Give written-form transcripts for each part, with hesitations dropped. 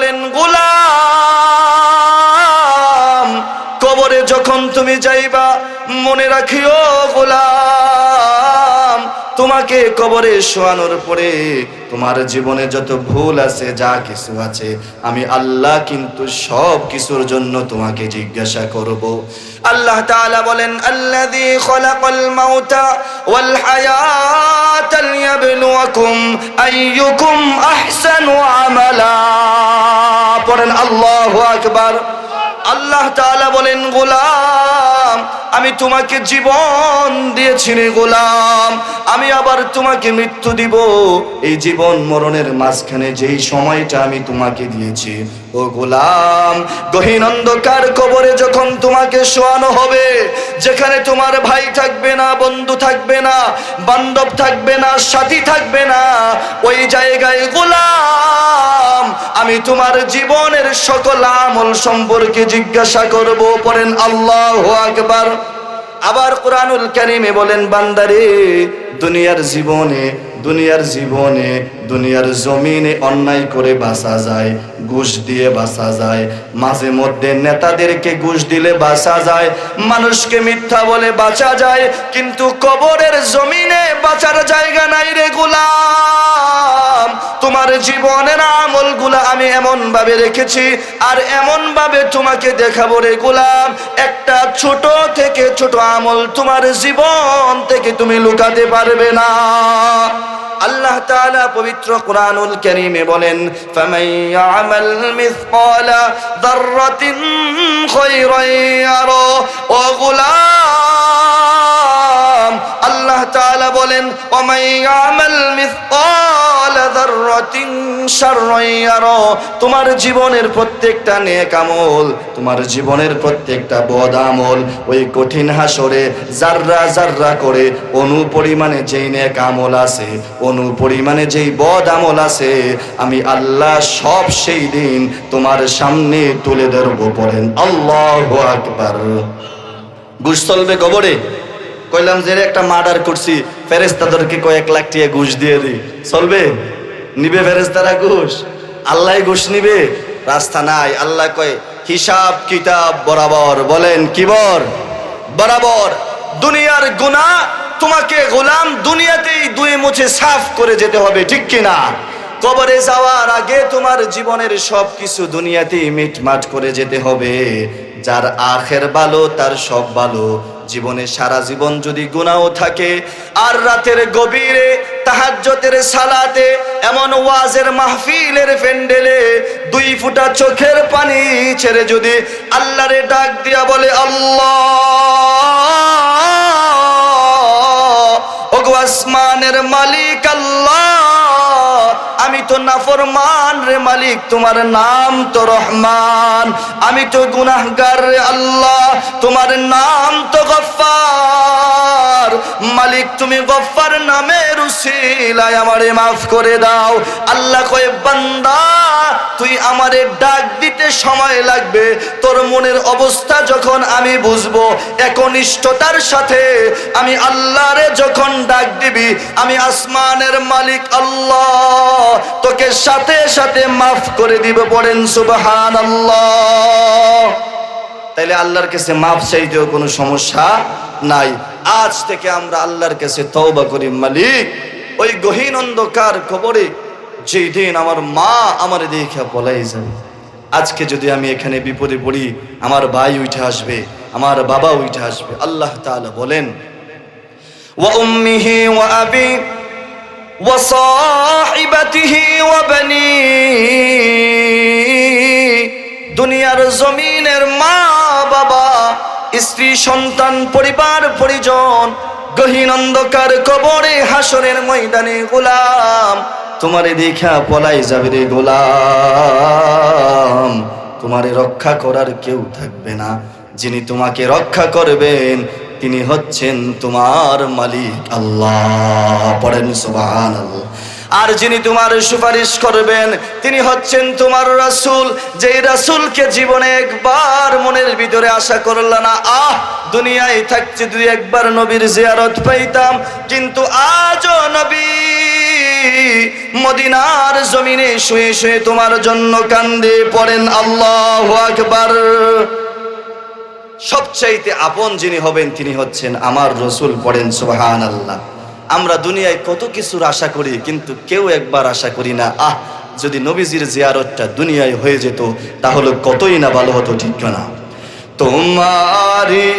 বলেন, গোলাম কবরে যখন তুমি যাইবা মনে রাখিও গোলাম, তোমাকে কবরে শোয়ানোর পরে তোমার জীবনে যত ভুল আছে, যা কিছু আছে, আমি আল্লাহ কিন্তু সব কিছুর জন্য তোমাকে জিজ্ঞাসা করব। আল্লাহ তাআলা বলেন, আল্লাযী খালাকাল মাউতা ওয়াল হায়াতা লিয়াবলুয়াকুম আইয়ুকুম আহসানু আমালা। পড়েন আল্লাহু আকবার। আল্লাহ তাআলা বলেন, গোলাম আমি তোমাকে জীবন দিয়েছি রে গোলাম, আমি আবার তোমাকে মৃত্যু দিব। এই জীবন মরণের মাঝখানে যেই সময়টা আমি তোমাকে দিয়েছি, ও গোলাম, গহীন অন্ধকার কবরে যখন তোমাকে শোয়ানো হবে, যেখানে তোমার ভাই থাকবে না, বন্ধু থাকবে না, বান্ধব থাকবে না, সাথী থাকবে না, ওই জায়গায় গোলাম আমি তোমার জীবনের সকল আমল সম্পর্কে জিজ্ঞাসা করব। পড়েন আল্লাহু আকবার। আবার কোরআনুল কারীমে বলেন, বান্দারে দুনিয়ার জীবনে দুনিয়ার জমিনে অন্যায় করে বাঁচা যায়, ঘুষ দিয়ে বাঁচা যায়, মাঝে মধ্যে নেতাদেরকে ঘুষ দিলে বাঁচা যায়, মানুষকে মিথ্যা বলে বাঁচা যায়, কিন্তু কবরের জমিনে বাঁচার জায়গা নাই রে গোলাম। তোমার জীবনের আমলগুলা আমি এমন ভাবে রেখেছি আর এমন ভাবে তোমাকে দেখাবো রে গোলাম, একটা ছোট থেকে ছোট আমল তোমার জীবন থেকে তুমি লুকাতে পারবে না। আল্লাহ তাআলা পবিত্র কোরআনুল কারীমে বলেন, ফামান ইয়ামাল মিসকালা যাররাতিন খায়রান ইয়ারা। ও গোলাম আল্লাহ তাআলা বলেন, ওয়ামান ইয়ামাল মিসকালা যাররাতিন শাররান ইয়ারা। তোমার জীবনের প্রত্যেকটা নেক আমল, তোমার জীবনের প্রত্যেকটা বদ আমল ওই কঠিন হাসরে জাররা জাররা করে অনুপরিমাণে যেই নেক আমল আছে, অনুপরিমাণে যেই বদ আমল আছে, আমি আল্লাহ সব সেই দিন তোমার সামনে তুলে ধরব। পড়েন আল্লাহু আকবার। ঘুষ চলবে কবরে? কইলাম যে একটা মার্ডার করছি, ফেরেশতাদেরকে কয়েক লাখ টাকা ঘুষ দিয়ে দিই, চলবে? নিবে ফেরেশতারা ঘুষ? আল্লাহ ঘুষ নিবে? রাস্তা নাই। আল্লাহ কয় হিসাব কিতাব বরাবর। বলেন কি বরাবর? দুনিয়ার গুনাহ তোমাকে গোলাম দুনিয়াতেই দুই মুছে সাফ করে যেতে হবে, ঠিক কিনা? কবরে যাওয়ার আগে তোমার জীবনের সবকিছু দুনিয়াতেই মিটমাট করে যেতে হবে। যার আখের ভালো তার সব ভালো। জীবনে সারা জীবন যদি গুনাহ থাকে আর রাতের গভীরে তাহাজ্জুদের সালাতে এমন ওয়াজের মাহফিলের প্যান্ডেলে দুই ফোঁটা চোখের পানি ছেড়ে যদি আল্লাহরে ডাক দিয়া বলে, আল্লাহ, ওগো আসমানের মালিক আল্লাহ, আমি তো নাফরমান রে মালিক, তোমার নাম তো রহমান, আমি তো গুনাহগার রে আল্লাহ, তোমার নাম তো গফফার, মালিক তুমি গফফার নামের উসিলায় আমারে মাফ করে দাও। আল্লাহ কয়, বান্দা তুই আমারে ডাক দিতে সময় লাগবে, তোর মনের অবস্থা যখন আমি বুঝবো, একনিষ্ঠতার সাথে আমি আল্লাহরে যখন ডাক দিবি, আমি আসমানের মালিক আল্লাহ তোকে সাথে সাথে মাফ করে দিব। পড়েন সুবহানাল্লাহ। তাইলে আল্লাহর কাছে মাফ চাইতেও কোনো সমস্যা নাই। আজ থেকে আমরা আল্লাহর কাছে তওবা করি, মালিক ওই গহীন অন্ধকার কবরে যেই দিন আমার মা আমার দেখে পলাই যাবে, আজকে যদি আমি এখানে বিপদে পড়ি, আমার ভাই উঠে আসবে, আমার বাবা উঠে আসবে। আল্লাহ তাআলা বলেন, ওয়া উম্মিহি ওয়া আবি ওয়া সাহিবাতিহি ওয়া বানি। দুনিয়ার জমিনের মা বাবা, স্ত্রী সন্তান, পরিবার পরিজন গহীন অন্ধকার কবরে হাসরের ময়দানে গোলাম তোমারে দেখা পলাই যাবে রে গোলাম। তোমারে রক্ষা করার কেউ থাকবে না। যিনি তোমাকে রক্ষা করবেন তিনি হচ্ছেন তোমার মালিক আল্লাহ। পড়েন সুবহানাল্লাহ। আর যিনি তোমার সুপারিশ করবেন তিনি হচ্ছেন তোমার রাসূল, যেই রাসূলকে জীবনে একবার মনের ভিতরে আশা করল না, দুনিয়ায় থাকতে যদি একবার নবীর জিয়ারত পাইতাম, কিন্তু আজও নবী মদিনার জমিনে শুয়ে শুয়ে তোমার জন্য কান্দে, পড়েন আল্লাহু আকবার। সবচাইতে আপন যিনি হবেন তিনি হচ্ছেন আমার রাসূল, পড়েন সুবহানাল্লাহ। আমরা দুনিয়ায় কত কিছুর আশা করি, কিন্তু কেউ একবার আশা করি না, যদি নবীজির জিয়ারতটা দুনিয়ায় হয়ে যেত তাহলে কতই না ভালো হতো, ঠিক না? তোমারি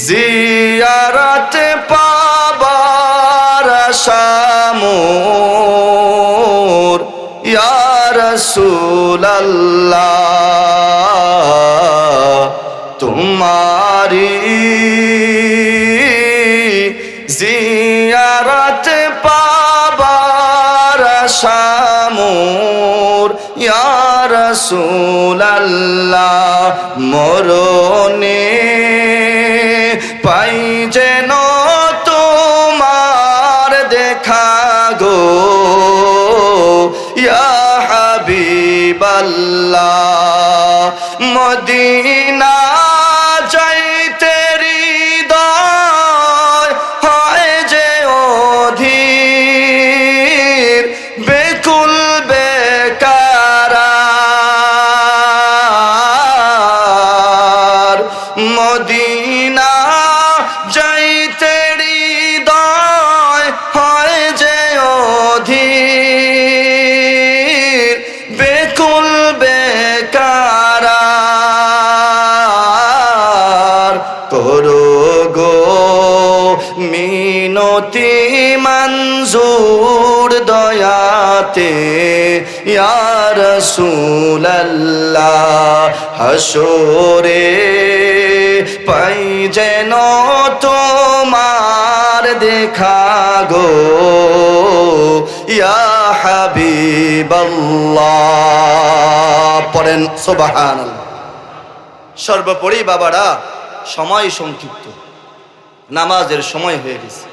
জিয়ারত পাবার আশা মোর ইয়া রাসূলাল্লাহ, তোমারি জিয়ারত পাবার আশা মোর ইয়া রাসূলাল্লাহ, মরণে পাই যেন তোমার দেখা গো ইয়া হাবিবাল্লাহ, মদিনা যাইতে হৃদয় হয় যে অধীর, বেকুল বেকারার, মদিনা যাইতে হৃদয় হয় যে অধীর, বেকুল বেকারার, করো গো মিনতি মঞ্জুর দয়াতে ইয়া রাসূলাল্লাহ, হাসরে পাই যেন তোমার দেখা গো ইয়া হাবিবাল্লাহ, পড়েন সুবহানাল্লাহ। সর্বোপরি বাবারা, সময় সংক্ষিপ্ত, নামাজের সময় হয়ে গেছে।